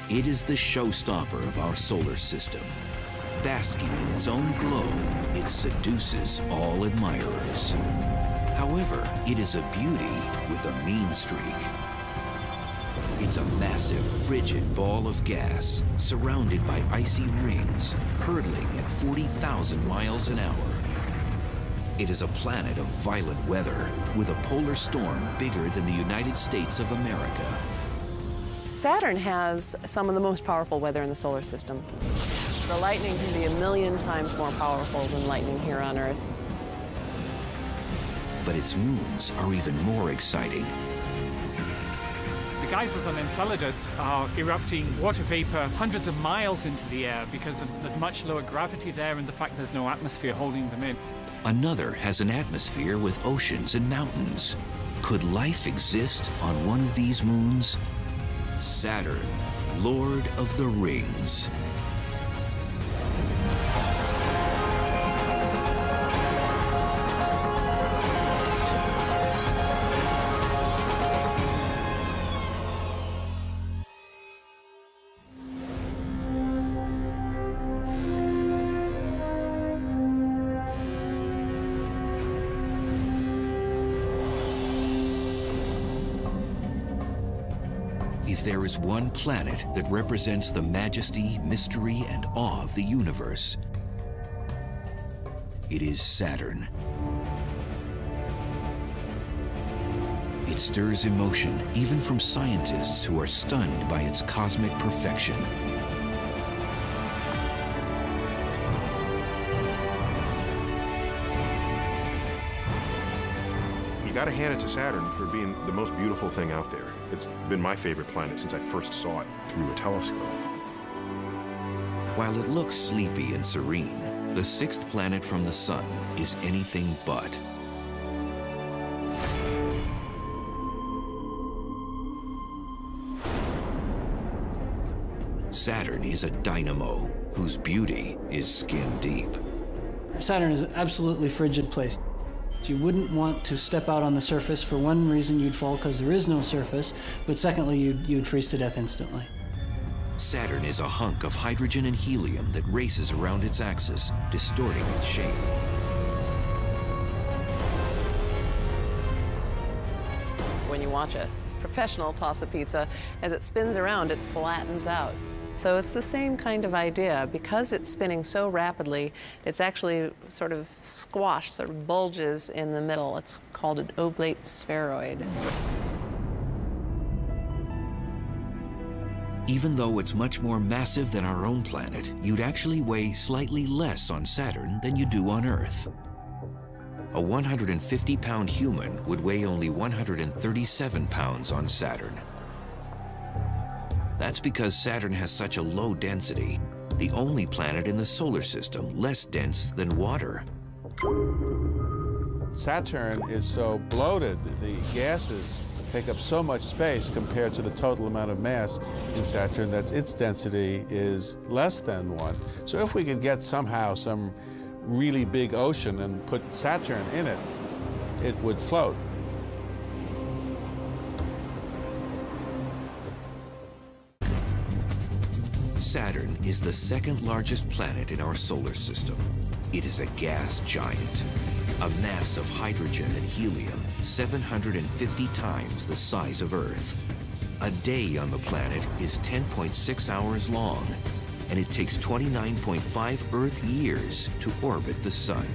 It is the showstopper of our solar system. Basking in its own glow, it seduces all admirers. However, it is a beauty with a mean streak. It's a massive, frigid ball of gas surrounded by icy rings, hurtling at 40,000 miles an hour. It is a planet of violent weather with a polar storm bigger than the United States of America. Saturn has some of the most powerful weather in the solar system. The lightning can be 1,000,000 times more powerful than lightning here on Earth. But its moons are even more exciting. The geysers on Enceladus are erupting water vapor hundreds of miles into the air because there's much lower gravity there and the fact there's no atmosphere holding them in. Another has an atmosphere with oceans and mountains. Could life exist on one of these moons? Saturn, Lord of the Rings. If there is one planet that represents the majesty, mystery, and awe of the universe, it is Saturn. It stirs emotion, even from scientists who are stunned by its cosmic perfection. You gotta hand it to Saturn for being the most beautiful thing out there. It's been my favorite planet since I first saw it through a telescope. While it looks sleepy and serene, the sixth planet from the Sun is anything but. Saturn is a dynamo whose beauty is skin deep. Saturn is an absolutely frigid place. You wouldn't want to step out on the surface. For one reason, you'd fall because there is no surface, but secondly, you'd freeze to death instantly. Saturn is a hunk of hydrogen and helium that races around its axis, distorting its shape. When you watch a professional toss a pizza, as it spins around, it flattens out. So it's the same kind of idea. Because it's spinning so rapidly, it's actually sort of squashed, sort of bulges in the middle. It's called an oblate spheroid. Even though it's much more massive than our own planet, you'd actually weigh slightly less on Saturn than you do on Earth. A 150-pound human would weigh only 137 pounds on Saturn. That's because Saturn has such a low density, the only planet in the solar system less dense than water. Saturn is so bloated, the gases take up so much space compared to the total amount of mass in Saturn that its density is less than 1. So if we could get somehow some really big ocean and put Saturn in it, it would float. Saturn is the second largest planet in our solar system. It is a gas giant, a mass of hydrogen and helium 750 times the size of Earth. A day on the planet is 10.6 hours long, and it takes 29.5 Earth years to orbit the Sun.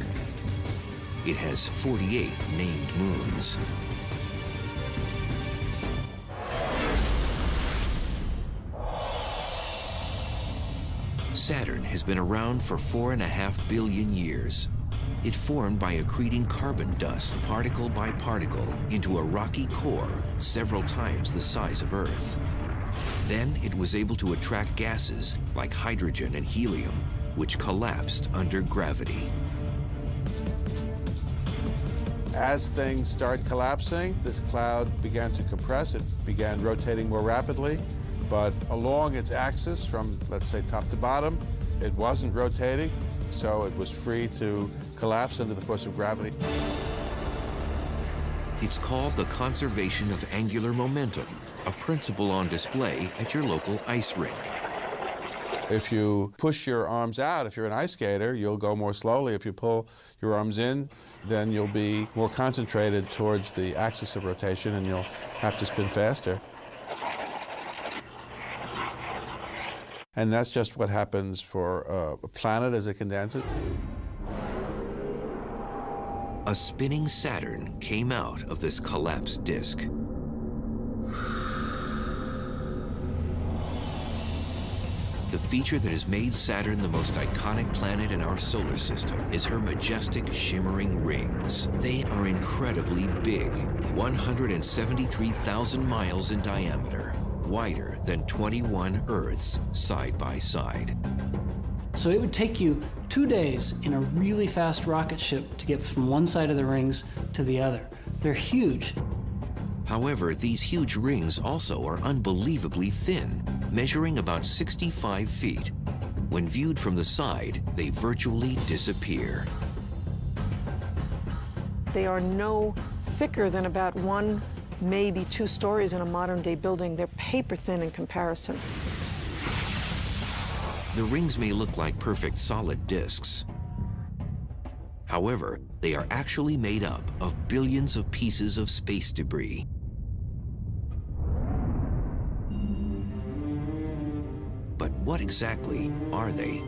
It has 48 named moons. Saturn has been around for 4.5 billion years. It formed by accreting carbon dust particle by particle into a rocky core several times the size of Earth. Then it was able to attract gases like hydrogen and helium, which collapsed under gravity. As things started collapsing, this cloud began to compress. It began rotating more rapidly. But along its axis, from, let's say, top to bottom, it wasn't rotating, so it was free to collapse under the force of gravity. It's called the conservation of angular momentum, a principle on display at your local ice rink. If you push your arms out, if you're an ice skater, you'll go more slowly. If you pull your arms in, then you'll be more concentrated towards the axis of rotation and you'll have to spin faster. And that's just what happens for a planet as it condenses. A spinning Saturn came out of this collapsed disk. The feature that has made Saturn the most iconic planet in our solar system is her majestic, shimmering rings. They are incredibly big, 173,000 miles in diameter, wider than 21 Earths side by side. So it would take you 2 days in a really fast rocket ship to get from one side of the rings to the other. They're huge. However, these huge rings also are unbelievably thin, measuring about 65 feet. When viewed from the side, they virtually disappear. They are no thicker than about 1, maybe 2 stories in a modern-day building. They're paper thin in comparison. The rings may look like perfect solid disks. However, they are actually made up of billions of pieces of space debris. But what exactly are they?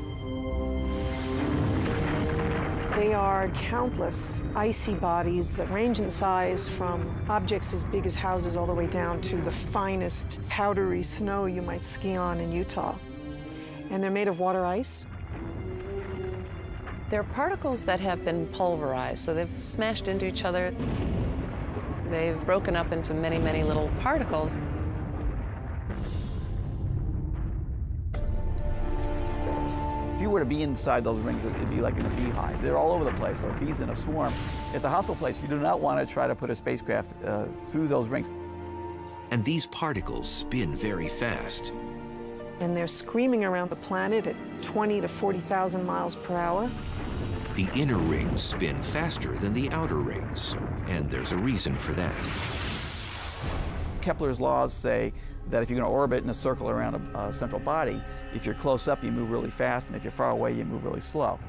They are countless icy bodies that range in size from objects as big as houses all the way down to the finest powdery snow you might ski on in Utah. And they're made of water ice. They're particles that have been pulverized, so they've smashed into each other. They've broken up into many, many little particles. If you were to be inside those rings, it'd be like in a beehive. They're all over the place, so bees in a swarm. It's a hostile place. You do not want to try to put a spacecraft through those rings. And these particles spin very fast. And they're screaming around the planet at 20 to 40,000 miles per hour. The inner rings spin faster than the outer rings, and there's a reason for that. Kepler's laws say that if you're going to orbit in a circle around a central body, if you're close up, you move really fast, and if you're far away, you move really slow.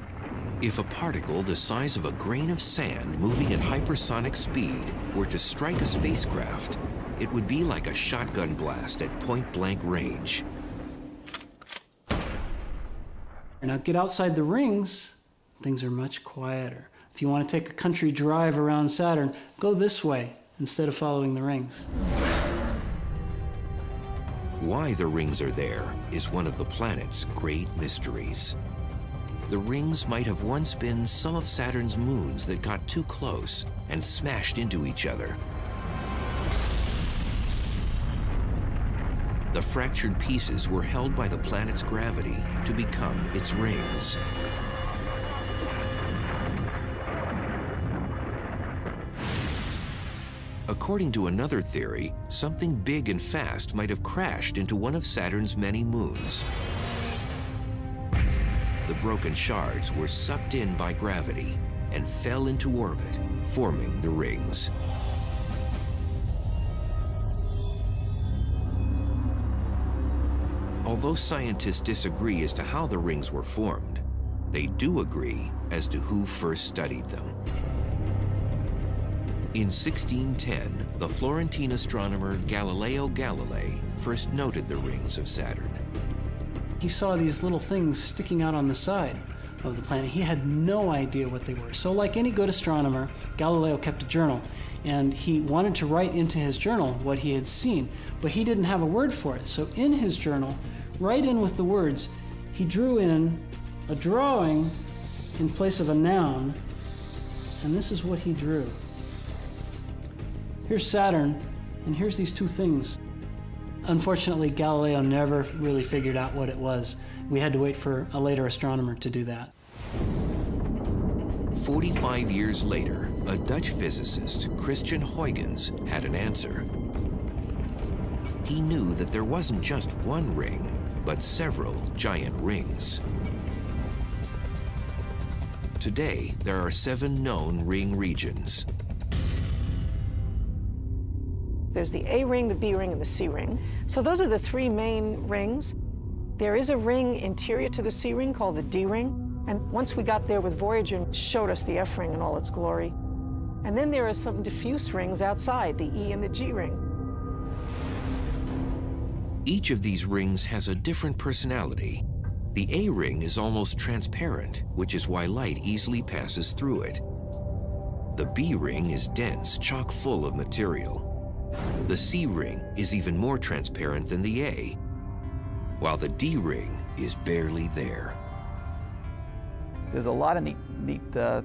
If a particle the size of a grain of sand moving at hypersonic speed were to strike a spacecraft, it would be like a shotgun blast at point-blank range. Now get outside the rings, things are much quieter. If you want to take a country drive around Saturn, go this way instead of following the rings. Why the rings are there is one of the planet's great mysteries. The rings might have once been some of Saturn's moons that got too close and smashed into each other. The fractured pieces were held by the planet's gravity to become its rings. According to another theory, something big and fast might have crashed into one of Saturn's many moons. The broken shards were sucked in by gravity and fell into orbit, forming the rings. Although scientists disagree as to how the rings were formed, they do agree as to who first studied them. In 1610, the Florentine astronomer Galileo Galilei first noted the rings of Saturn. He saw these little things sticking out on the side of the planet. He had no idea what they were. So like any good astronomer, Galileo kept a journal, and he wanted to write into his journal what he had seen, but he didn't have a word for it. So in his journal, right in with the words, he drew in a drawing in place of a noun, and this is what he drew. Here's Saturn, and here's these two things. Unfortunately, Galileo never really figured out what it was. We had to wait for a later astronomer to do that. 45 years later, a Dutch physicist, Christian Huygens, had an answer. He knew that there wasn't just one ring, but several giant rings. Today, there are 7 known ring regions. There's the A ring, the B ring, and the C ring. So those are the three main rings. There is a ring interior to the C ring called the D ring. And once we got there with Voyager, it showed us the F ring in all its glory. And then there are some diffuse rings outside, the E and the G ring. Each of these rings has a different personality. The A ring is almost transparent, which is why light easily passes through it. The B ring is dense, chock full of material. The C ring is even more transparent than the A, while the D ring is barely there. There's a lot of neat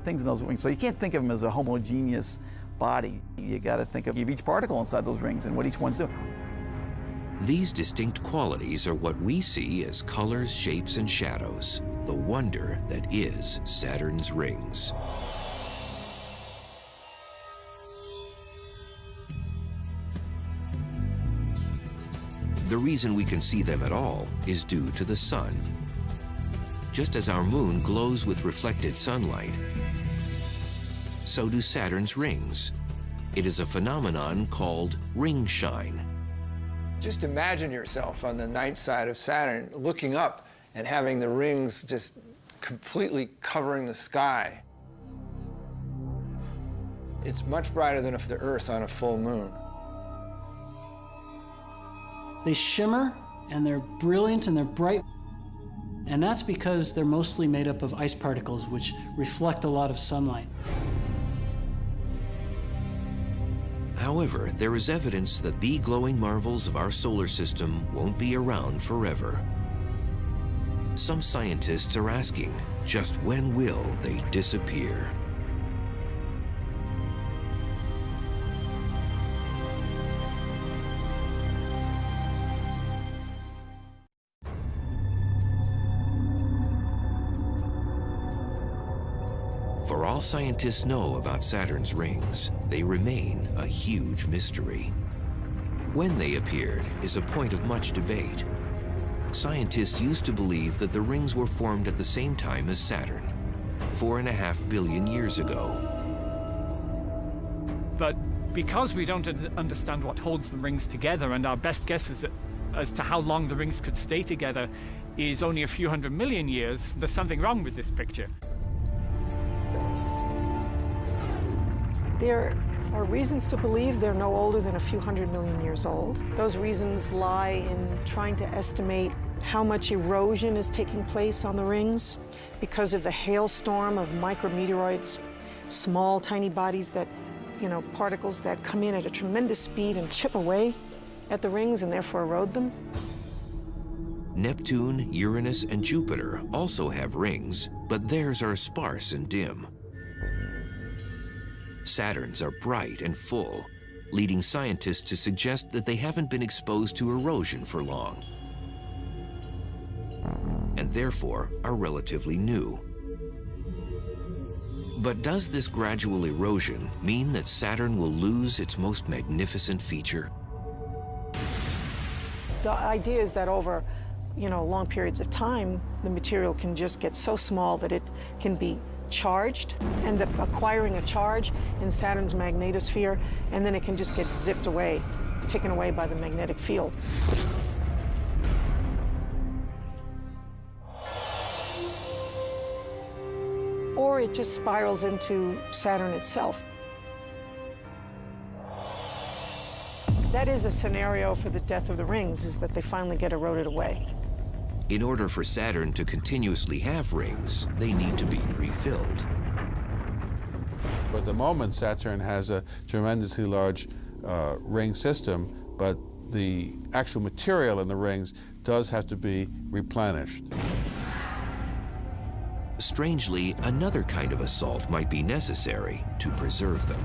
things in those rings, so you can't think of them as a homogeneous body. You got to think of each particle inside those rings and what each one's doing. These distinct qualities are what we see as colors, shapes, and shadows, the wonder that is Saturn's rings. The reason we can see them at all is due to the sun. Just as our moon glows with reflected sunlight, so do Saturn's rings. It is a phenomenon called ring shine. Just imagine yourself on the night side of Saturn looking up and having the rings just completely covering the sky. It's much brighter than the Earth on a full moon. They shimmer, and they're brilliant, and they're bright. And that's because they're mostly made up of ice particles, which reflect a lot of sunlight. However, there is evidence that the glowing marvels of our solar system won't be around forever. Some scientists are asking, just when will they disappear? For all scientists know about Saturn's rings, they remain a huge mystery. When they appeared is a point of much debate. Scientists used to believe that the rings were formed at the same time as Saturn, 4.5 billion years ago. But because we don't understand what holds the rings together, and our best guess as to how long the rings could stay together is only a few 100 million years, there's something wrong with this picture. There are reasons to believe they're no older than a few 100 million years old. Those reasons lie in trying to estimate how much erosion is taking place on the rings because of the hailstorm of micrometeoroids, small, tiny bodies that, particles that come in at a tremendous speed and chip away at the rings and therefore erode them. Neptune, Uranus, and Jupiter also have rings, but theirs are sparse and dim. Saturn's are bright and full, leading scientists to suggest that they haven't been exposed to erosion for long, and therefore are relatively new. But does this gradual erosion mean that Saturn will lose its most magnificent feature? The idea is that over, long periods of time, the material can just get so small that it can be charged, end up acquiring a charge in Saturn's magnetosphere, and then it can just get zipped away, taken away by the magnetic field. Or it just spirals into Saturn itself. That is a scenario for the death of the rings, is that they finally get eroded away. In order for Saturn to continuously have rings, they need to be refilled. At the moment, Saturn has a tremendously large ring system, but the actual material in the rings does have to be replenished. Strangely, another kind of assault might be necessary to preserve them.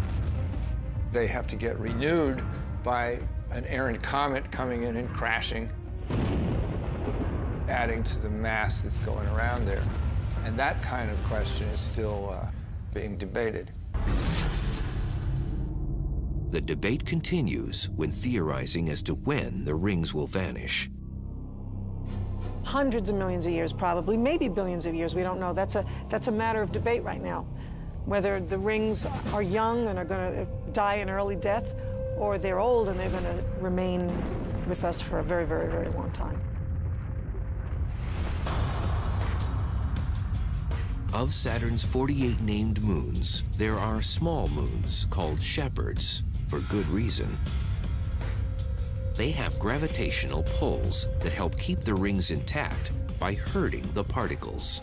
They have to get renewed by an errant comet coming in and crashing, adding to the mass that's going around there. And that kind of question is still being debated. The debate continues when theorizing as to when the rings will vanish. Hundreds of millions of years, probably, maybe billions of years, we don't know. That's a matter of debate right now. Whether the rings are young and are going to die an early death, or they're old and they're going to remain with us for a very, very, very long time. Of Saturn's 48 named moons, there are small moons called shepherds, for good reason. They have gravitational pulls that help keep the rings intact by herding the particles.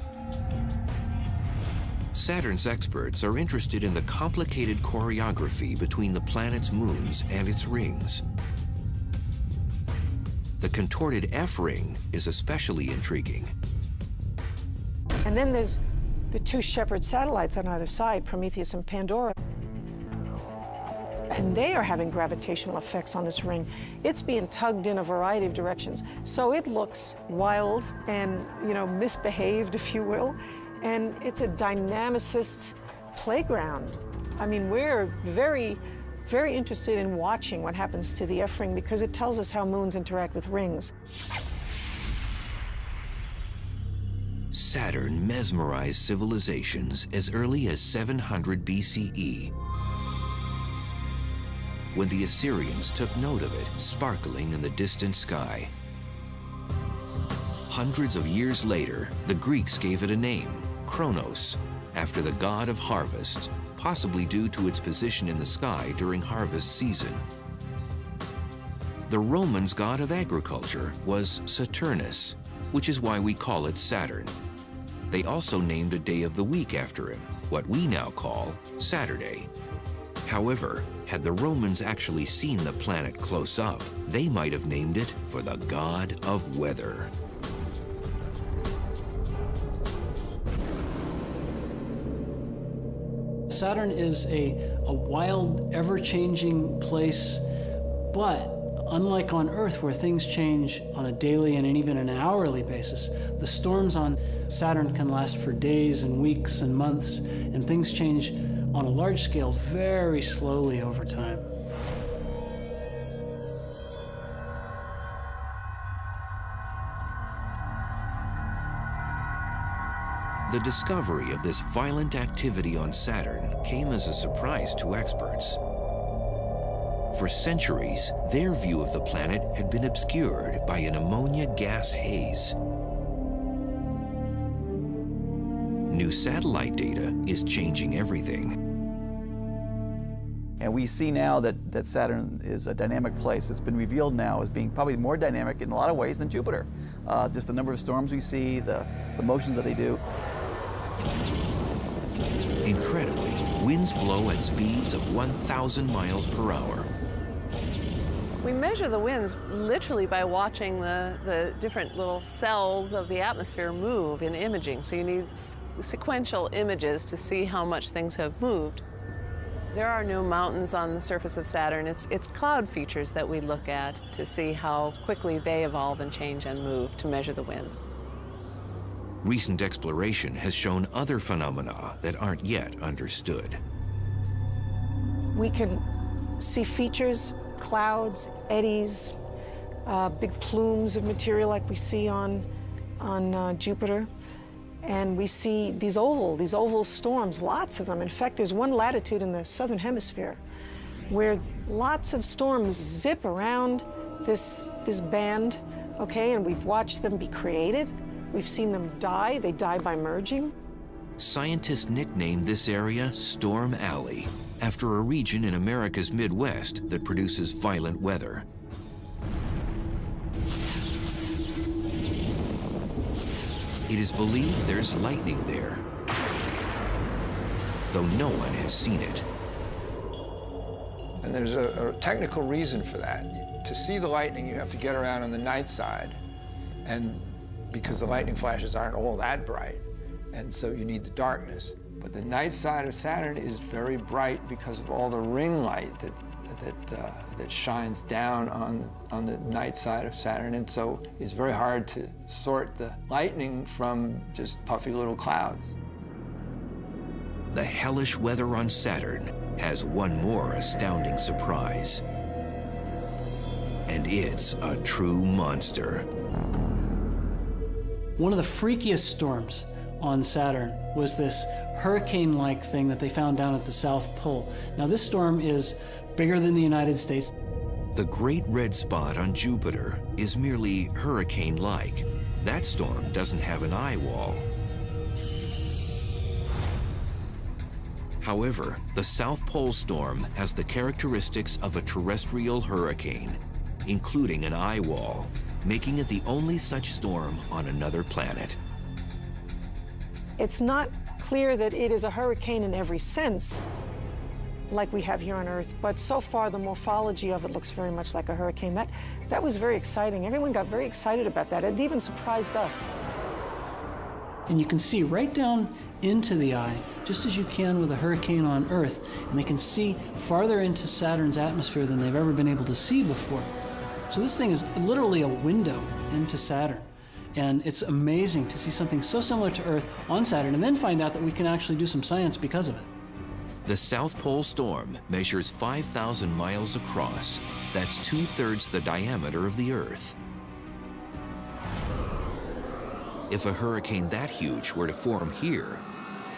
Saturn's experts are interested in the complicated choreography between the planet's moons and its rings. The contorted F ring is especially intriguing. And then there's the two shepherd satellites on either side, Prometheus and Pandora. And they are having gravitational effects on this ring. It's being tugged in a variety of directions. So it looks wild and, misbehaved, if you will. And it's a dynamicist's playground. I mean, we're very, very interested in watching what happens to the F ring because it tells us how moons interact with rings. Saturn mesmerized civilizations as early as 700 BCE, when the Assyrians took note of it sparkling in the distant sky. Hundreds of years later, the Greeks gave it a name, Kronos, after the god of harvest, possibly due to its position in the sky during harvest season. The Romans' god of agriculture was Saturnus, which is why we call it Saturn. They also named a day of the week after him, what we now call Saturday. However, had the Romans actually seen the planet close up, they might have named it for the god of weather. Saturn is a wild, ever-changing place, but unlike on Earth where things change on a daily and even an hourly basis, the storms on Saturn can last for days and weeks and months, and things change on a large scale very slowly over time. The discovery of this violent activity on Saturn came as a surprise to experts. For centuries, their view of the planet had been obscured by an ammonia gas haze. New satellite data is changing everything. And we see now that Saturn is a dynamic place. It's been revealed now as being probably more dynamic in a lot of ways than Jupiter. Just the number of storms we see, the motions that they do. Incredibly, winds blow at speeds of 1,000 miles per hour. We measure the winds literally by watching the different little cells of the atmosphere move in imaging. So you need sequential images to see how much things have moved. There are new mountains on the surface of Saturn. It's cloud features that we look at to see how quickly they evolve and change and move to measure the winds. Recent exploration has shown other phenomena that aren't yet understood. We can see features, clouds, eddies, big plumes of material like we see on Jupiter. And we see these oval storms, lots of them. In fact, there's one latitude in the southern hemisphere where lots of storms zip around this band, okay? And we've watched them be created. We've seen them die. They die by merging. Scientists nicknamed this area Storm Alley, after a region in America's Midwest that produces violent weather. It is believed there's lightning there, though no one has seen it. And there's a technical reason for that. To see the lightning, you have to get around on the night side, and because the lightning flashes aren't all that bright, and so you need the darkness. But the night side of Saturn is very bright because of all the ring light that shines down on the night side of Saturn, and so it's very hard to sort the lightning from just puffy little clouds. The hellish weather on Saturn has one more astounding surprise. And it's a true monster. One of the freakiest storms on Saturn was this hurricane-like thing that they found down at the South Pole. Now, this storm is bigger than the United States. The Great Red Spot on Jupiter is merely hurricane-like. That storm doesn't have an eye wall. However, the South Pole storm has the characteristics of a terrestrial hurricane, including an eye wall, making it the only such storm on another planet. It's not clear that it is a hurricane in every sense, like we have here on Earth, but so far the morphology of it looks very much like a hurricane. That was very exciting. Everyone got very excited about that. It even surprised us. And you can see right down into the eye, just as you can with a hurricane on Earth, and they can see farther into Saturn's atmosphere than they've ever been able to see before. So this thing is literally a window into Saturn. And it's amazing to see something so similar to Earth on Saturn, and then find out that we can actually do some science because of it. The South Pole storm measures 5,000 miles across. That's 2/3 the diameter of the Earth. If a hurricane that huge were to form here,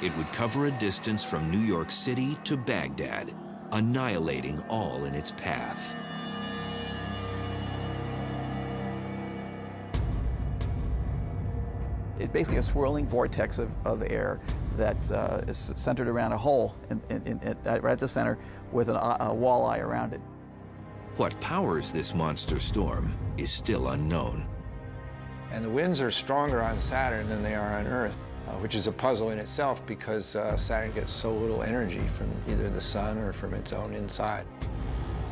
it would cover a distance from New York City to Baghdad, annihilating all in its path. It's basically a swirling vortex of air that is centered around a hole right at the center with a walleye around it. What powers this monster storm is still unknown. And the winds are stronger on Saturn than they are on Earth, which is a puzzle in itself because Saturn gets so little energy from either the sun or from its own inside.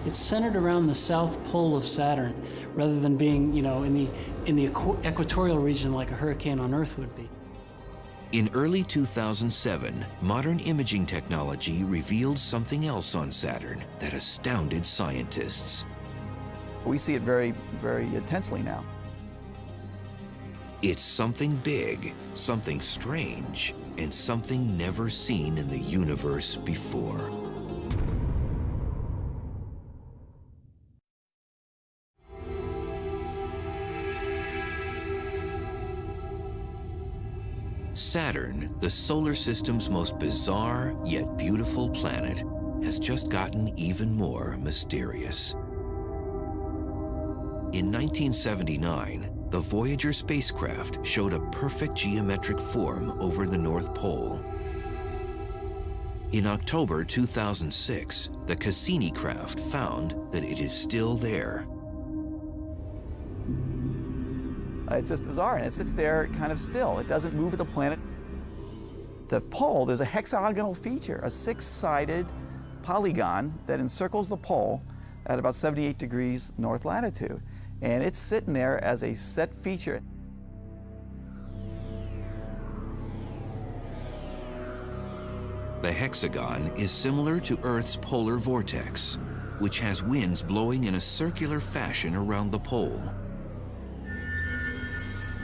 It's centered around the south pole of Saturn, rather than being, in the equatorial region like a hurricane on Earth would be. In early 2007, modern imaging technology revealed something else on Saturn that astounded scientists. We see it very, very intensely now. It's something big, something strange, and something never seen in the universe before. Saturn, the solar system's most bizarre yet beautiful planet, has just gotten even more mysterious. In 1979, the Voyager spacecraft showed a perfect geometric form over the North Pole. In October 2006, the Cassini craft found that it is still there. It's just bizarre, and it sits there kind of still. It doesn't move with the planet. The pole, there's a hexagonal feature, a six-sided polygon that encircles the pole at about 78 degrees north latitude. And it's sitting there as a set feature. The hexagon is similar to Earth's polar vortex, which has winds blowing in a circular fashion around the pole.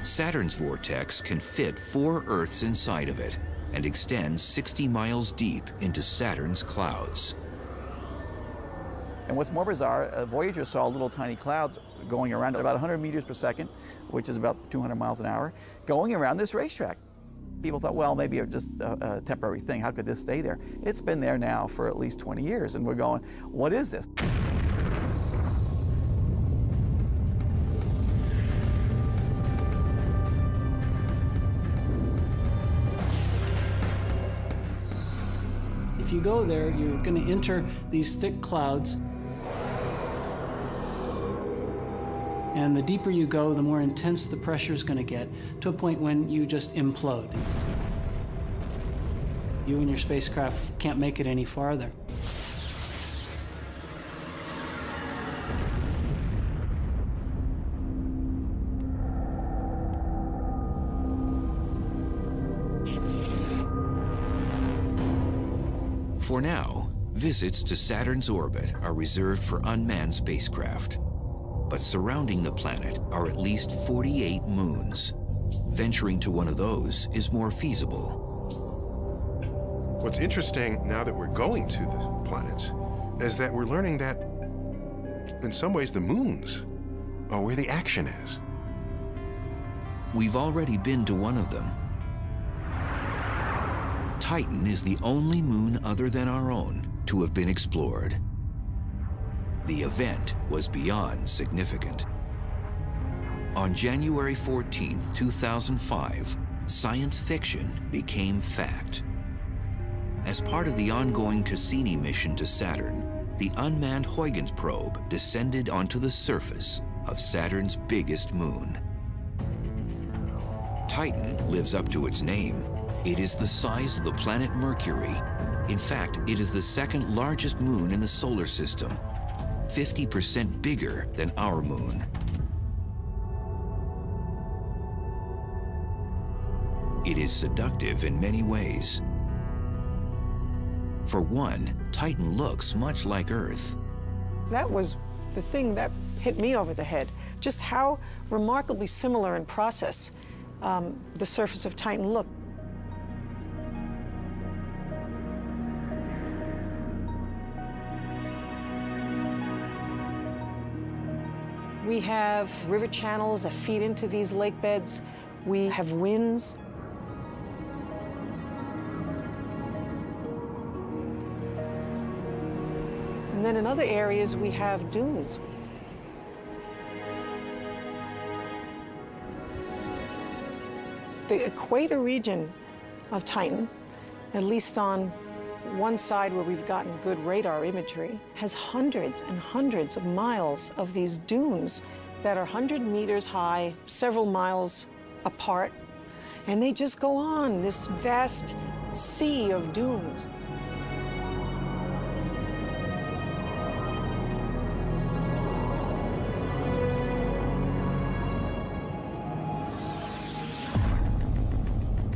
Saturn's vortex can fit 4 Earths inside of it and extends 60 miles deep into Saturn's clouds. And what's more bizarre, Voyager saw little tiny clouds going around at about 100 meters per second, which is about 200 miles an hour, going around this racetrack. People thought, well, maybe it's just a temporary thing. How could this stay there? It's been there now for at least 20 years, and we're going, what is this? If you go there, you're going to enter these thick clouds. And the deeper you go, the more intense the pressure is going to get, to a point when you just implode. You and your spacecraft can't make it any farther. For now, visits to Saturn's orbit are reserved for unmanned spacecraft. But surrounding the planet are at least 48 moons. Venturing to one of those is more feasible. What's interesting now that we're going to the planets is that we're learning that in some ways the moons are where the action is. We've already been to one of them. Titan is the only moon other than our own to have been explored. The event was beyond significant. On January 14, 2005, science fiction became fact. As part of the ongoing Cassini mission to Saturn, the unmanned Huygens probe descended onto the surface of Saturn's biggest moon. Titan lives up to its name. It is the size of the planet Mercury. In fact, it is the second largest moon in the solar system, 50% bigger than our moon. It is seductive in many ways. For one, Titan looks much like Earth. That was the thing that hit me over the head, just how remarkably similar in process the surface of Titan looked. We have river channels that feed into these lake beds. We have winds. And then in other areas, we have dunes. The equator region of Titan, at least on one side where we've gotten good radar imagery, has hundreds and hundreds of miles of these dunes that are 100 meters high, several miles apart, and they just go on, this vast sea of dunes.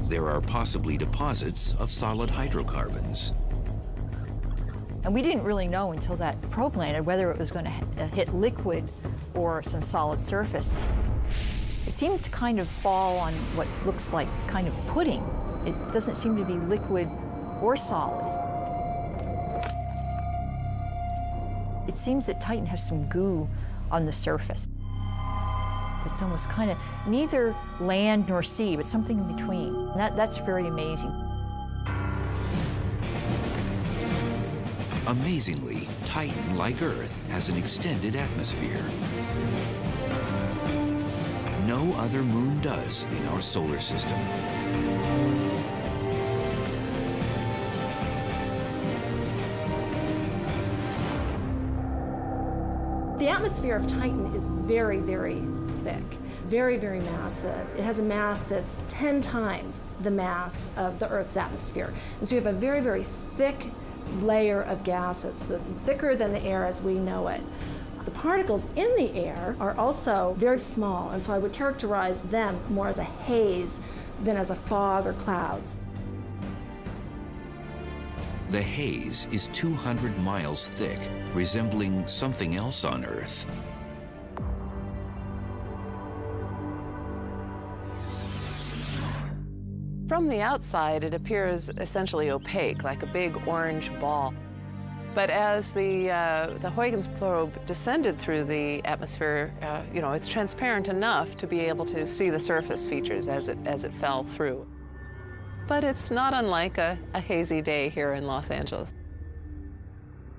There are possibly deposits of solid hydrocarbons. And we didn't really know until that probe landed whether it was going to hit liquid or some solid surface. It seemed to kind of fall on what looks like kind of pudding. It doesn't seem to be liquid or solid. It seems that Titan has some goo on the surface. It's almost kind of neither land nor sea, but something in between. That's very amazing. Amazingly, Titan, like Earth, has an extended atmosphere. No other moon does in our solar system. The atmosphere of Titan is very, very thick, very, very massive. It has a mass that's 10 times the mass of the Earth's atmosphere. And so you have a very, very thick layer of gases. So it's thicker than the air as we know it. The particles in the air are also very small, and so I would characterize them more as a haze than as a fog or clouds. The haze is 200 miles thick, resembling something else on Earth. From the outside, it appears essentially opaque, like a big orange ball. But as the Huygens probe descended through the atmosphere, it's transparent enough to be able to see the surface features as it fell through. But it's not unlike a hazy day here in Los Angeles.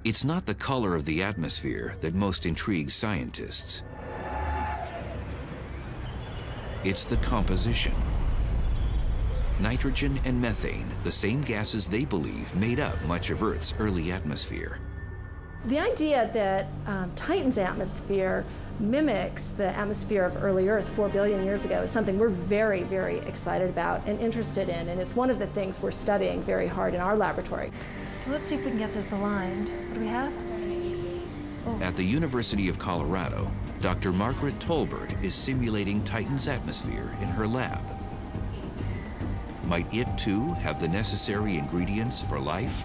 It's not the color of the atmosphere that most intrigues scientists. It's the composition. Nitrogen and methane, the same gases they believe made up much of Earth's early atmosphere. The idea that Titan's atmosphere mimics the atmosphere of early Earth 4 billion years ago is something we're very, very excited about and interested in, and it's one of the things we're studying very hard in our laboratory. Let's see if we can get this aligned. What do we have? At the University of Colorado, Dr. Margaret Tolbert is simulating Titan's atmosphere in her lab. Might it, too, have the necessary ingredients for life?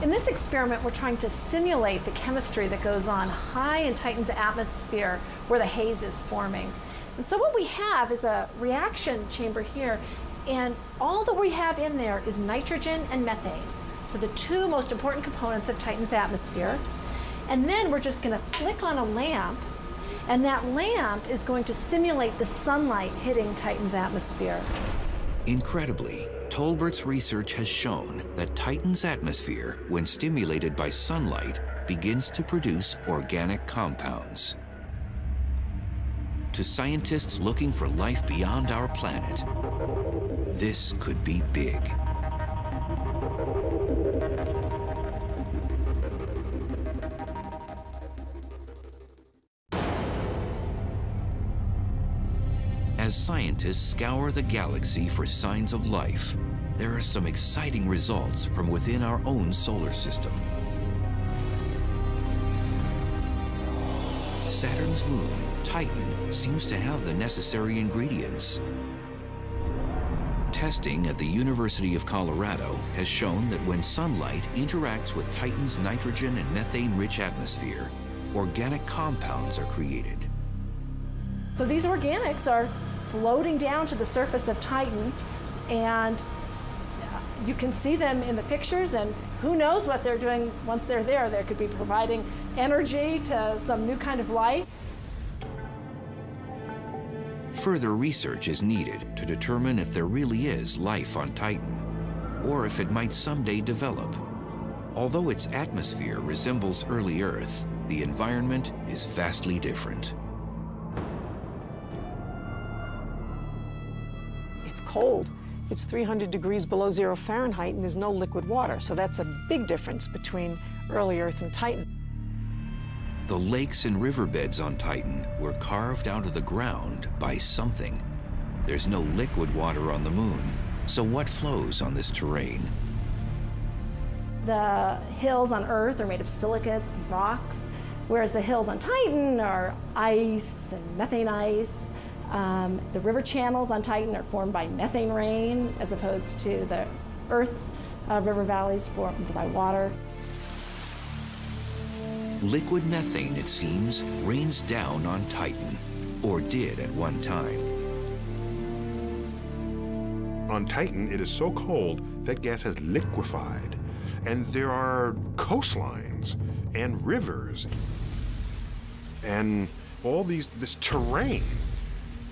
In this experiment, we're trying to simulate the chemistry that goes on high in Titan's atmosphere where the haze is forming. And so what we have is a reaction chamber here, and all that we have in there is nitrogen and methane. So the two most important components of Titan's atmosphere. And then we're just going to flick on a lamp, and that lamp is going to simulate the sunlight hitting Titan's atmosphere. Incredibly, Tolbert's research has shown that Titan's atmosphere, when stimulated by sunlight, begins to produce organic compounds. To scientists looking for life beyond our planet, this could be big. As scientists scour the galaxy for signs of life, there are some exciting results from within our own solar system. Saturn's moon, Titan, seems to have the necessary ingredients. Testing at the University of Colorado has shown that when sunlight interacts with Titan's nitrogen and methane-rich atmosphere, organic compounds are created. So these organics are floating down to the surface of Titan, and you can see them in the pictures, and who knows what they're doing once they're there. They could be providing energy to some new kind of life. Further research is needed to determine if there really is life on Titan, or if it might someday develop. Although its atmosphere resembles early Earth, the environment is vastly different. It's cold. It's 300 degrees below 0 Fahrenheit, and there's no liquid water. So that's a big difference between early Earth and Titan. The lakes and riverbeds on Titan were carved out of the ground by something. There's no liquid water on the moon, so what flows on this terrain? The hills on Earth are made of silicate rocks, whereas the hills on Titan are ice and methane ice. The river channels on Titan are formed by methane rain, as opposed to the Earth river valleys formed by water. Liquid methane, it seems, rains down on Titan, or did at one time. On Titan, it is so cold that gas has liquefied, and there are coastlines and rivers and all this terrain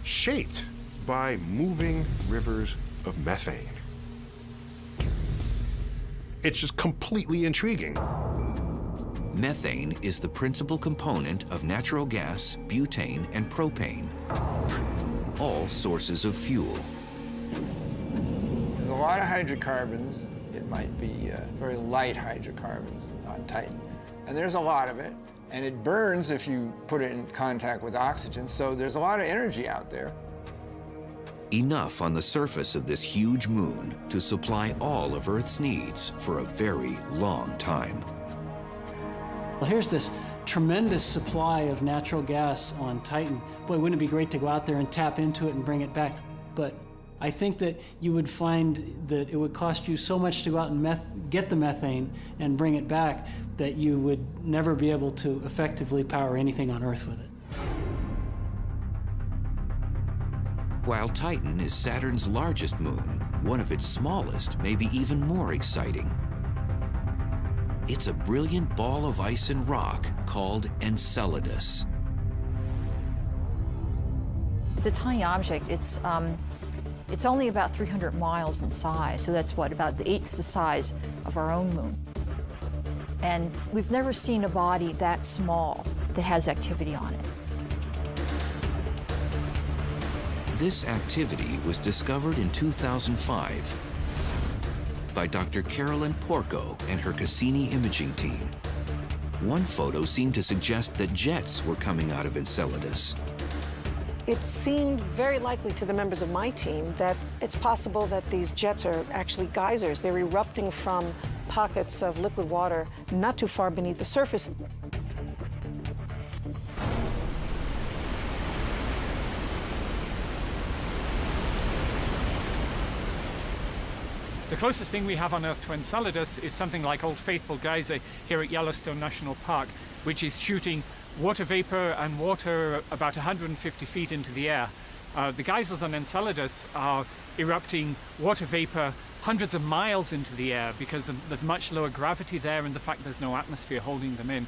shaped by moving rivers of methane. It's just completely intriguing. Methane is the principal component of natural gas, butane, and propane, all sources of fuel. There's a lot of hydrocarbons. It might be very light hydrocarbons on Titan. And there's a lot of it. And it burns if you put it in contact with oxygen. So there's a lot of energy out there. Enough on the surface of this huge moon to supply all of Earth's needs for a very long time. Well, here's this tremendous supply of natural gas on Titan. Boy, wouldn't it be great to go out there and tap into it and bring it back? But I think that you would find that it would cost you so much to go out and get the methane and bring it back that you would never be able to effectively power anything on Earth with it. While Titan is Saturn's largest moon, one of its smallest may be even more exciting. It's a brilliant ball of ice and rock called Enceladus. It's a tiny object. It's only about 300 miles in size, so that's what, about the eighth the size of our own moon. And we've never seen a body that small that has activity on it. This activity was discovered in 2005 by Dr. Carolyn Porco and her Cassini imaging team. One photo seemed to suggest that jets were coming out of Enceladus. It seemed very likely to the members of my team that it's possible that these jets are actually geysers. They're erupting from pockets of liquid water not too far beneath the surface. The closest thing we have on Earth to Enceladus is something like Old Faithful Geyser here at Yellowstone National Park, which is shooting water vapor and water about 150 feet into the air. The geysers on Enceladus are erupting water vapor hundreds of miles into the air because of the much lower gravity there and the fact there's no atmosphere holding them in.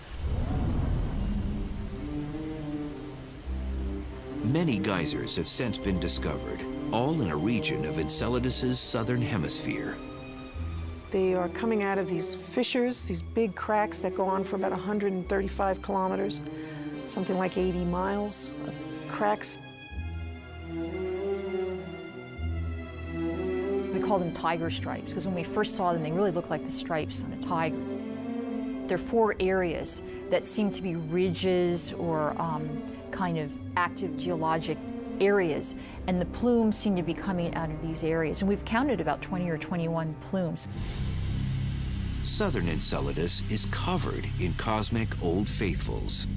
Many geysers have since been discovered, all in a region of Enceladus's southern hemisphere. They are coming out of these fissures, these big cracks that go on for about 135 kilometers, something like 80 miles of cracks. We call them tiger stripes because when we first saw them, they really looked like the stripes on a tiger. There are 4 areas that seem to be ridges or kind of active geologic areas, and the plumes seem to be coming out of these areas. And we've counted about 20 or 21 plumes. Southern Enceladus is covered in cosmic Old Faithfuls.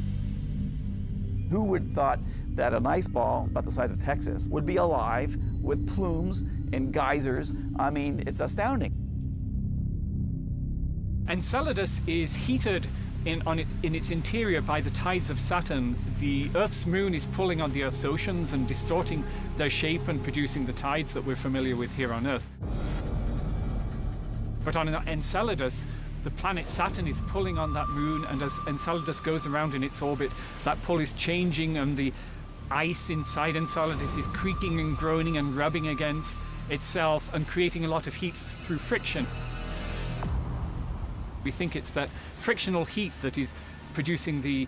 Who would have thought that an ice ball about the size of Texas would be alive with plumes and geysers? I mean, it's astounding. Enceladus is heated in its interior by the tides of Saturn. The Earth's moon is pulling on the Earth's oceans and distorting their shape and producing the tides that we're familiar with here on Earth. But on Enceladus, the planet Saturn is pulling on that moon, and as Enceladus goes around in its orbit, that pull is changing, and the ice inside Enceladus is creaking and groaning and rubbing against itself and creating a lot of heat through friction. We think it's that frictional heat that is producing the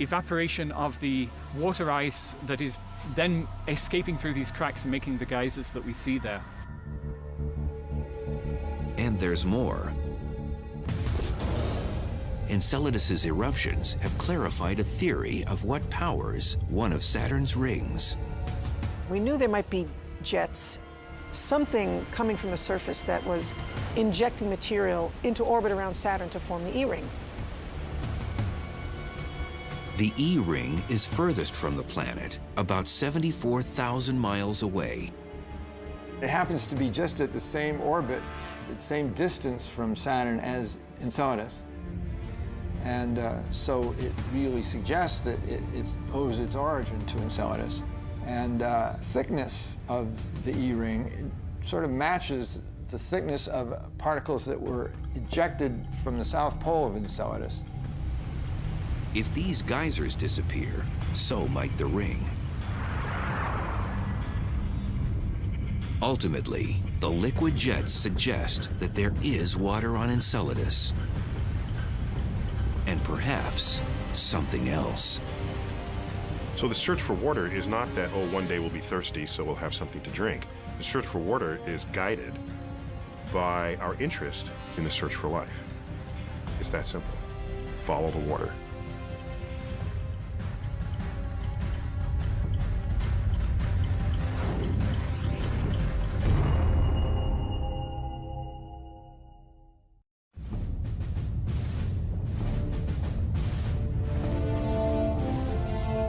evaporation of the water ice that is then escaping through these cracks and making the geysers that we see there. And there's more. Enceladus's eruptions have clarified a theory of what powers one of Saturn's rings. We knew there might be jets, something coming from the surface that was injecting material into orbit around Saturn to form the E-ring. The E-ring is furthest from the planet, about 74,000 miles away. It happens to be just at the same orbit, the same distance from Saturn as Enceladus. And so it really suggests that it owes its origin to Enceladus. And thickness of the E-ring sort of matches the thickness of particles that were ejected from the south pole of Enceladus. If these geysers disappear, so might the ring. Ultimately, the liquid jets suggest that there is water on Enceladus. And perhaps something else. So the search for water is not that, oh, one day we'll be thirsty, so we'll have something to drink. The search for water is guided by our interest in the search for life. It's that simple. Follow the water.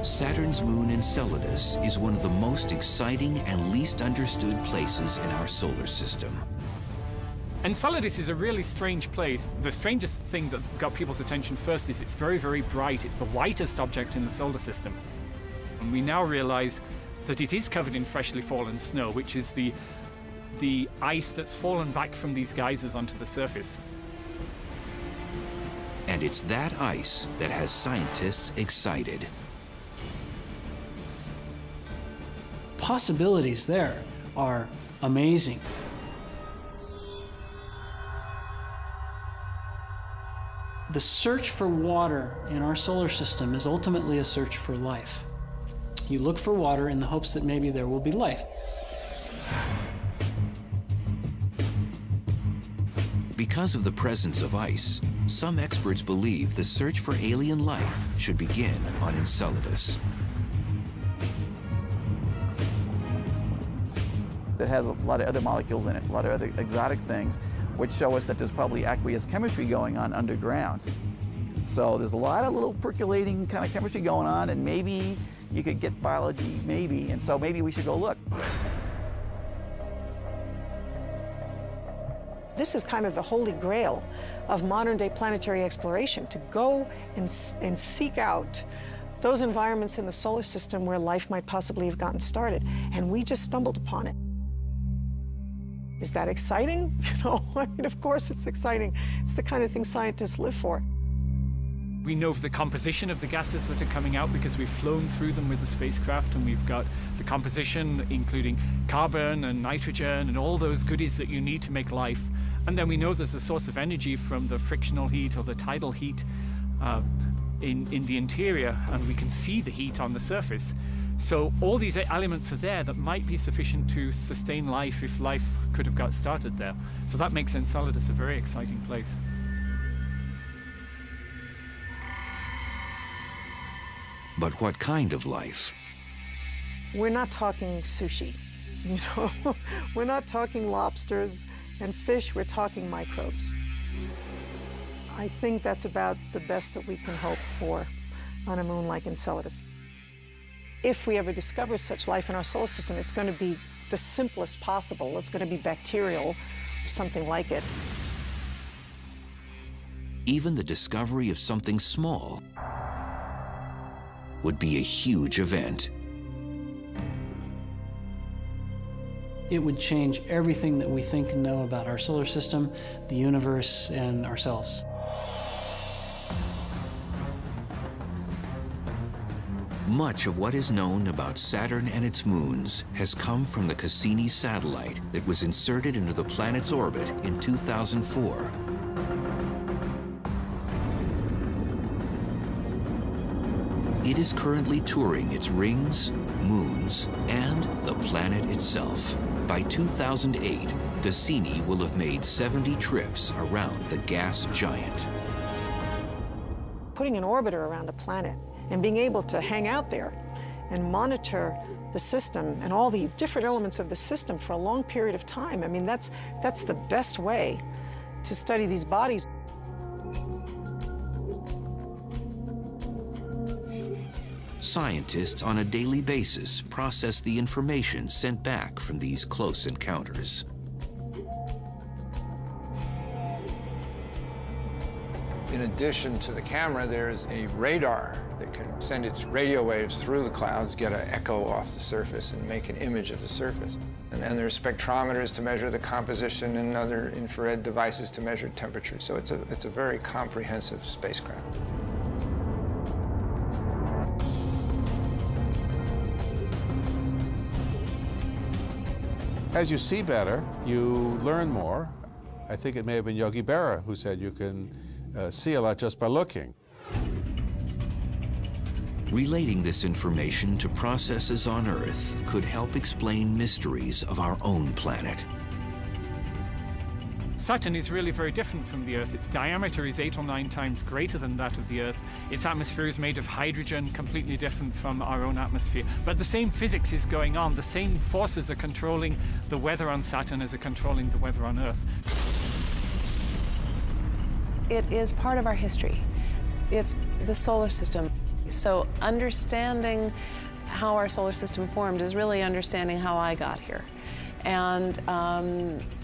Saturn's moon Enceladus is one of the most exciting and least understood places in our solar system. Enceladus is a really strange place. The strangest thing that got people's attention first is it's very, very bright. It's the whitest object in the solar system. And we now realize that it is covered in freshly fallen snow, which is the ice that's fallen back from these geysers onto the surface. And it's that ice that has scientists excited. Possibilities there are amazing. The search for water in our solar system is ultimately a search for life. You look for water in the hopes that maybe there will be life. Because of the presence of ice, some experts believe the search for alien life should begin on Enceladus. It has a lot of other molecules in it, a lot of other exotic things, which show us that there's probably aqueous chemistry going on underground. So there's a lot of little percolating kind of chemistry going on, and maybe you could get biology, maybe, and so maybe we should go look. This is kind of the holy grail of modern-day planetary exploration, to go and seek out those environments in the solar system where life might possibly have gotten started, and we just stumbled upon it. Is that exciting? You know, I mean, of course it's exciting. It's the kind of thing scientists live for. We know the composition of the gases that are coming out because we've flown through them with the spacecraft, and we've got the composition including carbon and nitrogen and all those goodies that you need to make life. And then we know there's a source of energy from the frictional heat or the tidal heat in the interior, and we can see the heat on the surface. So all these elements are there that might be sufficient to sustain life if life could have got started there. So that makes Enceladus a very exciting place. But what kind of life? We're not talking sushi, you know? We're not talking lobsters and fish, we're talking microbes. I think that's about the best that we can hope for on a moon like Enceladus. If we ever discover such life in our solar system, it's going to be the simplest possible. It's going to be bacterial, something like it. Even the discovery of something small would be a huge event. It would change everything that we think and know about our solar system, the universe, and ourselves. Much of what is known about Saturn and its moons has come from the Cassini satellite that was inserted into the planet's orbit in 2004. It is currently touring its rings, moons, and the planet itself. By 2008, Cassini will have made 70 trips around the gas giant. Putting an orbiter around a planet and being able to hang out there and monitor the system and all the different elements of the system for a long period of time, I mean, that's the best way to study these bodies. Scientists on a daily basis process the information sent back from these close encounters. In addition to the camera, there's a radar that can send its radio waves through the clouds, get an echo off the surface, and make an image of the surface. And then there's spectrometers to measure the composition and other infrared devices to measure temperature. So it's a very comprehensive spacecraft. As you see better, you learn more. I think it may have been Yogi Berra who said you can see a lot just by looking. Relating this information to processes on Earth could help explain mysteries of our own planet. Saturn is really very different from the Earth. Its diameter is 8 or 9 times greater than that of the Earth. Its atmosphere is made of hydrogen, completely different from our own atmosphere. But the same physics is going on. The same forces are controlling the weather on Saturn as are controlling the weather on Earth. It is part of our history. It's the solar system. So understanding how our solar system formed is really understanding how I got here. And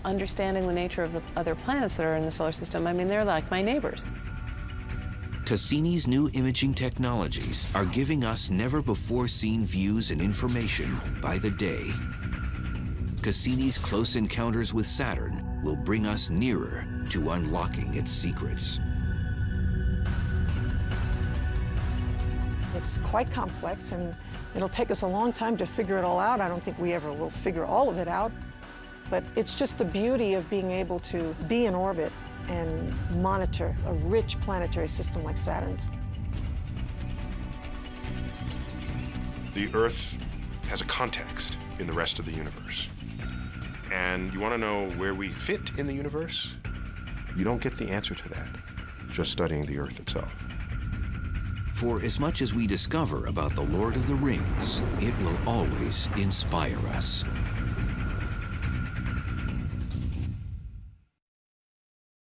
understanding the nature of the other planets that are in the solar system. I mean, they're like my neighbors. Cassini's new imaging technologies are giving us never-before-seen views and information by the day. Cassini's close encounters with Saturn will bring us nearer to unlocking its secrets. It's quite complex, and it'll take us a long time to figure it all out. I don't think we ever will figure all of it out. But it's just the beauty of being able to be in orbit and monitor a rich planetary system like Saturn's. The Earth has a context in the rest of the universe. And you want to know where we fit in the universe? You don't get the answer to that just studying the Earth itself. For as much as we discover about the Lord of the Rings, it will always inspire us.